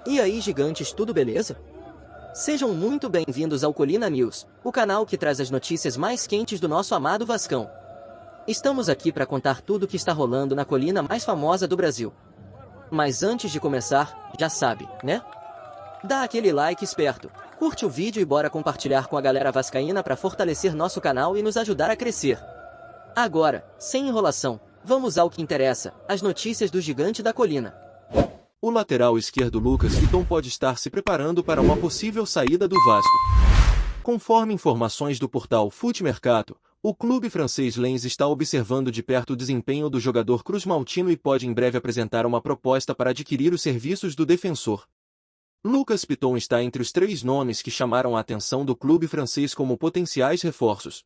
E aí, gigantes, tudo beleza? Sejam muito bem-vindos ao Colina News, o canal que traz as notícias mais quentes do nosso amado Vascão. Estamos aqui para contar tudo o que está rolando na colina mais famosa do Brasil. Mas antes de começar, já sabe, né? Dá aquele like esperto, curte o vídeo e bora compartilhar com a galera vascaína para fortalecer nosso canal e nos ajudar a crescer. Agora, sem enrolação, vamos ao que interessa, as notícias do gigante da colina. O lateral esquerdo Lucas Piton pode estar se preparando para uma possível saída do Vasco. Conforme informações do portal Futmercato, o clube francês Lens está observando de perto o desempenho do jogador cruz-maltino e pode em breve apresentar uma proposta para adquirir os serviços do defensor. Lucas Piton está entre os 3 nomes que chamaram a atenção do clube francês como potenciais reforços.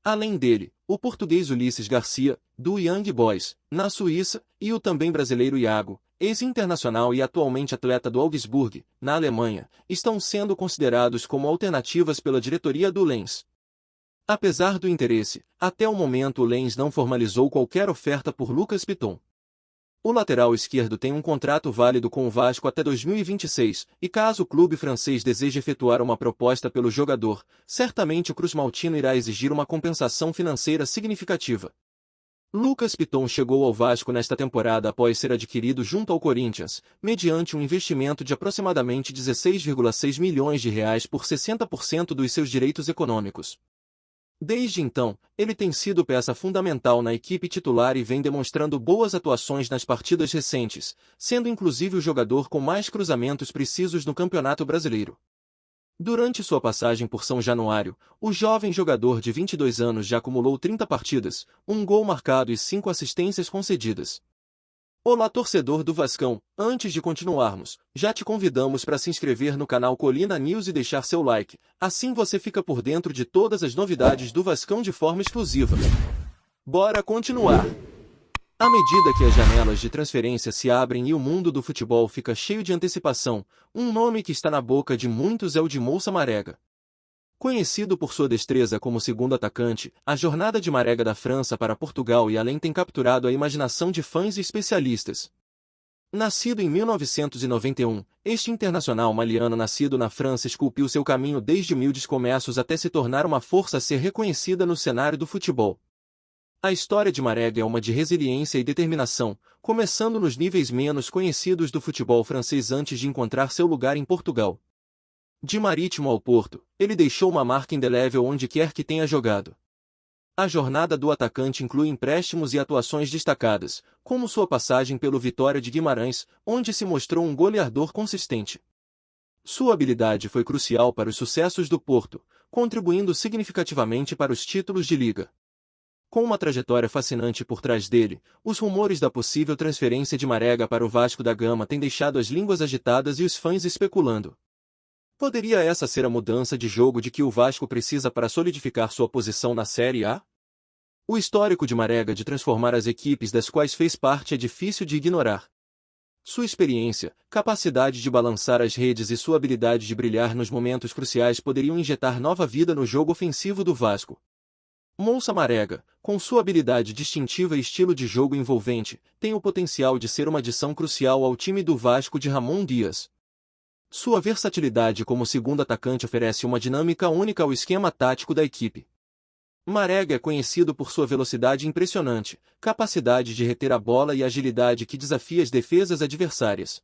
Além dele, o português Ulisses Garcia, do Young Boys, na Suíça, e o também brasileiro Iago, ex-internacional e atualmente atleta do Augsburg, na Alemanha, estão sendo considerados como alternativas pela diretoria do Lens. Apesar do interesse, até o momento o Lens não formalizou qualquer oferta por Lucas Piton. O lateral esquerdo tem um contrato válido com o Vasco até 2026, e caso o clube francês deseje efetuar uma proposta pelo jogador, certamente o cruz-maltino irá exigir uma compensação financeira significativa. Lucas Piton chegou ao Vasco nesta temporada após ser adquirido junto ao Corinthians, mediante um investimento de aproximadamente 16,6 milhões de reais por 60% dos seus direitos econômicos. Desde então, ele tem sido peça fundamental na equipe titular e vem demonstrando boas atuações nas partidas recentes, sendo inclusive o jogador com mais cruzamentos precisos no Campeonato Brasileiro. Durante sua passagem por São Januário, o jovem jogador de 22 anos já acumulou 30 partidas, 1 gol marcado e 5 assistências concedidas. Olá, torcedor do Vascão, antes de continuarmos, já te convidamos para se inscrever no canal Colina News e deixar seu like, assim você fica por dentro de todas as novidades do Vascão de forma exclusiva. Bora continuar! À medida que as janelas de transferência se abrem e o mundo do futebol fica cheio de antecipação, um nome que está na boca de muitos é o de Moussa Marega. Conhecido por sua destreza como segundo atacante, a jornada de Marega da França para Portugal e além tem capturado a imaginação de fãs e especialistas. Nascido em 1991, este internacional maliano nascido na França esculpiu seu caminho desde humildes começos até se tornar uma força a ser reconhecida no cenário do futebol. A história de Marega é uma de resiliência e determinação, começando nos níveis menos conhecidos do futebol francês antes de encontrar seu lugar em Portugal. De Marítimo ao Porto, ele deixou uma marca indelével onde quer que tenha jogado. A jornada do atacante inclui empréstimos e atuações destacadas, como sua passagem pelo Vitória de Guimarães, onde se mostrou um goleador consistente. Sua habilidade foi crucial para os sucessos do Porto, contribuindo significativamente para os títulos de liga. Com uma trajetória fascinante por trás dele, os rumores da possível transferência de Marega para o Vasco da Gama têm deixado as línguas agitadas e os fãs especulando. Poderia essa ser a mudança de jogo de que o Vasco precisa para solidificar sua posição na Série A? O histórico de Marega de transformar as equipes das quais fez parte é difícil de ignorar. Sua experiência, capacidade de balançar as redes e sua habilidade de brilhar nos momentos cruciais poderiam injetar nova vida no jogo ofensivo do Vasco. Moussa Marega, com sua habilidade distintiva e estilo de jogo envolvente, tem o potencial de ser uma adição crucial ao time do Vasco de Ramon Dias. Sua versatilidade como segundo atacante oferece uma dinâmica única ao esquema tático da equipe. Marega é conhecido por sua velocidade impressionante, capacidade de reter a bola e agilidade que desafia as defesas adversárias.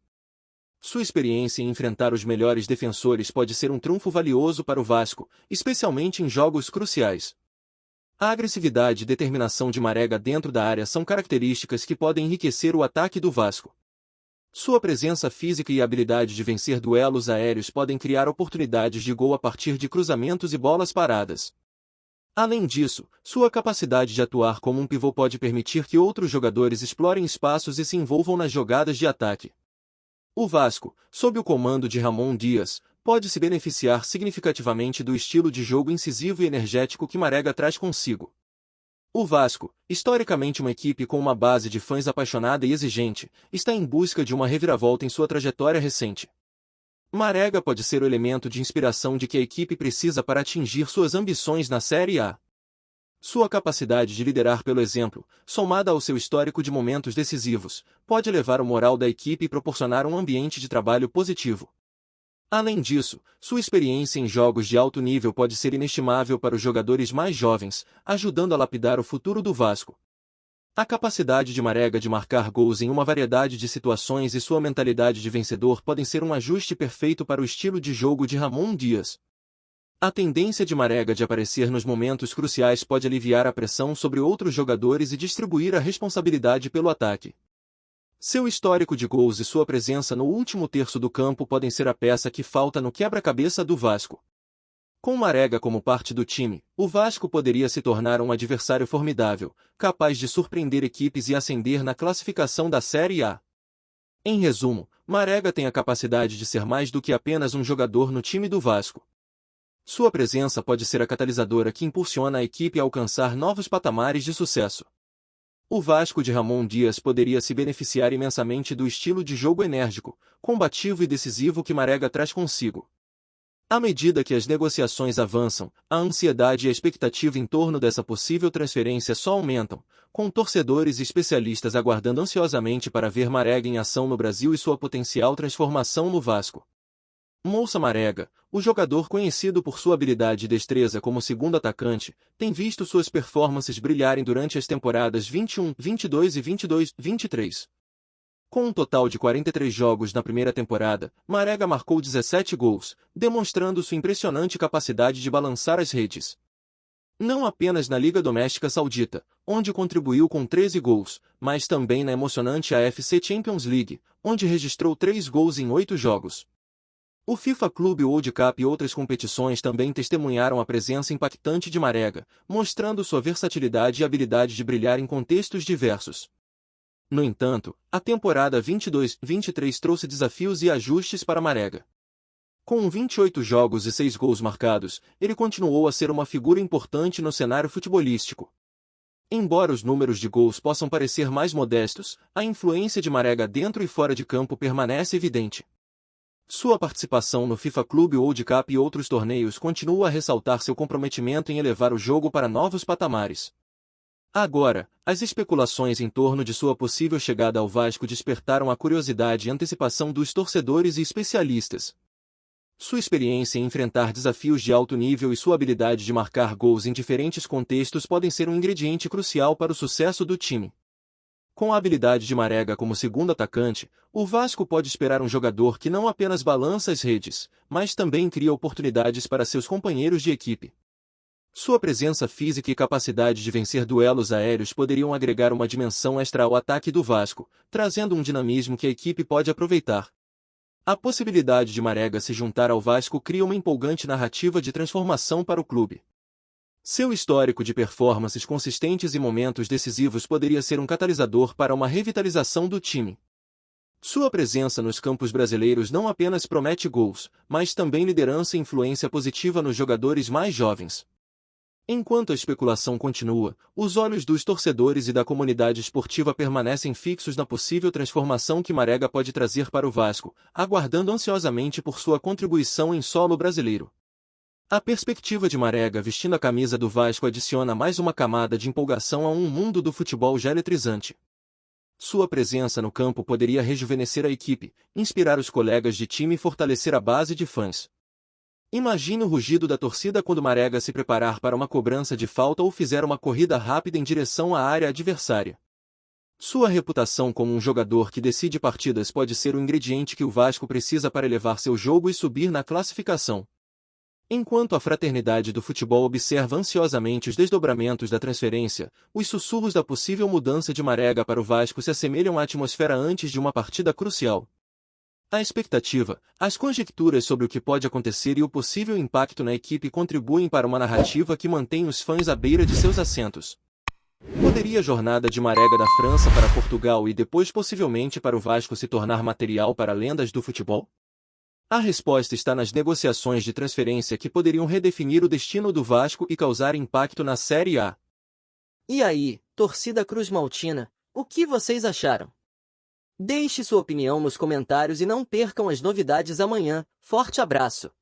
Sua experiência em enfrentar os melhores defensores pode ser um trunfo valioso para o Vasco, especialmente em jogos cruciais. A agressividade e determinação de Marega dentro da área são características que podem enriquecer o ataque do Vasco. Sua presença física e habilidade de vencer duelos aéreos podem criar oportunidades de gol a partir de cruzamentos e bolas paradas. Além disso, sua capacidade de atuar como um pivô pode permitir que outros jogadores explorem espaços e se envolvam nas jogadas de ataque. O Vasco, sob o comando de Ramon Dias, pode se beneficiar significativamente do estilo de jogo incisivo e energético que Marega traz consigo. O Vasco, historicamente uma equipe com uma base de fãs apaixonada e exigente, está em busca de uma reviravolta em sua trajetória recente. Marega pode ser o elemento de inspiração de que a equipe precisa para atingir suas ambições na Série A. Sua capacidade de liderar pelo exemplo, somada ao seu histórico de momentos decisivos, pode elevar o moral da equipe e proporcionar um ambiente de trabalho positivo. Além disso, sua experiência em jogos de alto nível pode ser inestimável para os jogadores mais jovens, ajudando a lapidar o futuro do Vasco. A capacidade de Marega de marcar gols em uma variedade de situações e sua mentalidade de vencedor podem ser um ajuste perfeito para o estilo de jogo de Ramon Dias. A tendência de Marega de aparecer nos momentos cruciais pode aliviar a pressão sobre outros jogadores e distribuir a responsabilidade pelo ataque. Seu histórico de gols e sua presença no último terço do campo podem ser a peça que falta no quebra-cabeça do Vasco. Com Marega como parte do time, o Vasco poderia se tornar um adversário formidável, capaz de surpreender equipes e ascender na classificação da Série A. Em resumo, Marega tem a capacidade de ser mais do que apenas um jogador no time do Vasco. Sua presença pode ser a catalisadora que impulsiona a equipe a alcançar novos patamares de sucesso. O Vasco de Ramon Dias poderia se beneficiar imensamente do estilo de jogo enérgico, combativo e decisivo que Marega traz consigo. À medida que as negociações avançam, a ansiedade e a expectativa em torno dessa possível transferência só aumentam, com torcedores e especialistas aguardando ansiosamente para ver Marega em ação no Brasil e sua potencial transformação no Vasco. Moussa Marega, o jogador conhecido por sua habilidade e destreza como segundo atacante, tem visto suas performances brilharem durante as temporadas 21, 22 e 22-23. Com um total de 43 jogos na primeira temporada, Marega marcou 17 gols, demonstrando sua impressionante capacidade de balançar as redes. Não apenas na Liga Doméstica Saudita, onde contribuiu com 13 gols, mas também na emocionante AFC Champions League, onde registrou 3 gols em 8 jogos. O FIFA Club World Cup e outras competições também testemunharam a presença impactante de Marega, mostrando sua versatilidade e habilidade de brilhar em contextos diversos. No entanto, a temporada 22-23 trouxe desafios e ajustes para Marega. Com 28 jogos e 6 gols marcados, ele continuou a ser uma figura importante no cenário futebolístico. Embora os números de gols possam parecer mais modestos, a influência de Marega dentro e fora de campo permanece evidente. Sua participação no FIFA Club World Cup e outros torneios continua a ressaltar seu comprometimento em elevar o jogo para novos patamares. Agora, as especulações em torno de sua possível chegada ao Vasco despertaram a curiosidade e antecipação dos torcedores e especialistas. Sua experiência em enfrentar desafios de alto nível e sua habilidade de marcar gols em diferentes contextos podem ser um ingrediente crucial para o sucesso do time. Com a habilidade de Marega como segundo atacante, o Vasco pode esperar um jogador que não apenas balança as redes, mas também cria oportunidades para seus companheiros de equipe. Sua presença física e capacidade de vencer duelos aéreos poderiam agregar uma dimensão extra ao ataque do Vasco, trazendo um dinamismo que a equipe pode aproveitar. A possibilidade de Marega se juntar ao Vasco cria uma empolgante narrativa de transformação para o clube. Seu histórico de performances consistentes e momentos decisivos poderia ser um catalisador para uma revitalização do time. Sua presença nos campos brasileiros não apenas promete gols, mas também liderança e influência positiva nos jogadores mais jovens. Enquanto a especulação continua, os olhos dos torcedores e da comunidade esportiva permanecem fixos na possível transformação que Marega pode trazer para o Vasco, aguardando ansiosamente por sua contribuição em solo brasileiro. A perspectiva de Marega vestindo a camisa do Vasco adiciona mais uma camada de empolgação a um mundo do futebol já eletrizante. Sua presença no campo poderia rejuvenescer a equipe, inspirar os colegas de time e fortalecer a base de fãs. Imagine o rugido da torcida quando Marega se preparar para uma cobrança de falta ou fizer uma corrida rápida em direção à área adversária. Sua reputação como um jogador que decide partidas pode ser o ingrediente que o Vasco precisa para elevar seu jogo e subir na classificação. Enquanto a fraternidade do futebol observa ansiosamente os desdobramentos da transferência, os sussurros da possível mudança de Marega para o Vasco se assemelham à atmosfera antes de uma partida crucial. A expectativa, as conjecturas sobre o que pode acontecer e o possível impacto na equipe contribuem para uma narrativa que mantém os fãs à beira de seus assentos. Poderia a jornada de Marega da França para Portugal e depois possivelmente para o Vasco se tornar material para lendas do futebol? A resposta está nas negociações de transferência que poderiam redefinir o destino do Vasco e causar impacto na Série A. E aí, torcida Cruz Maltina, o que vocês acharam? Deixe sua opinião nos comentários e não percam as novidades amanhã. Forte abraço!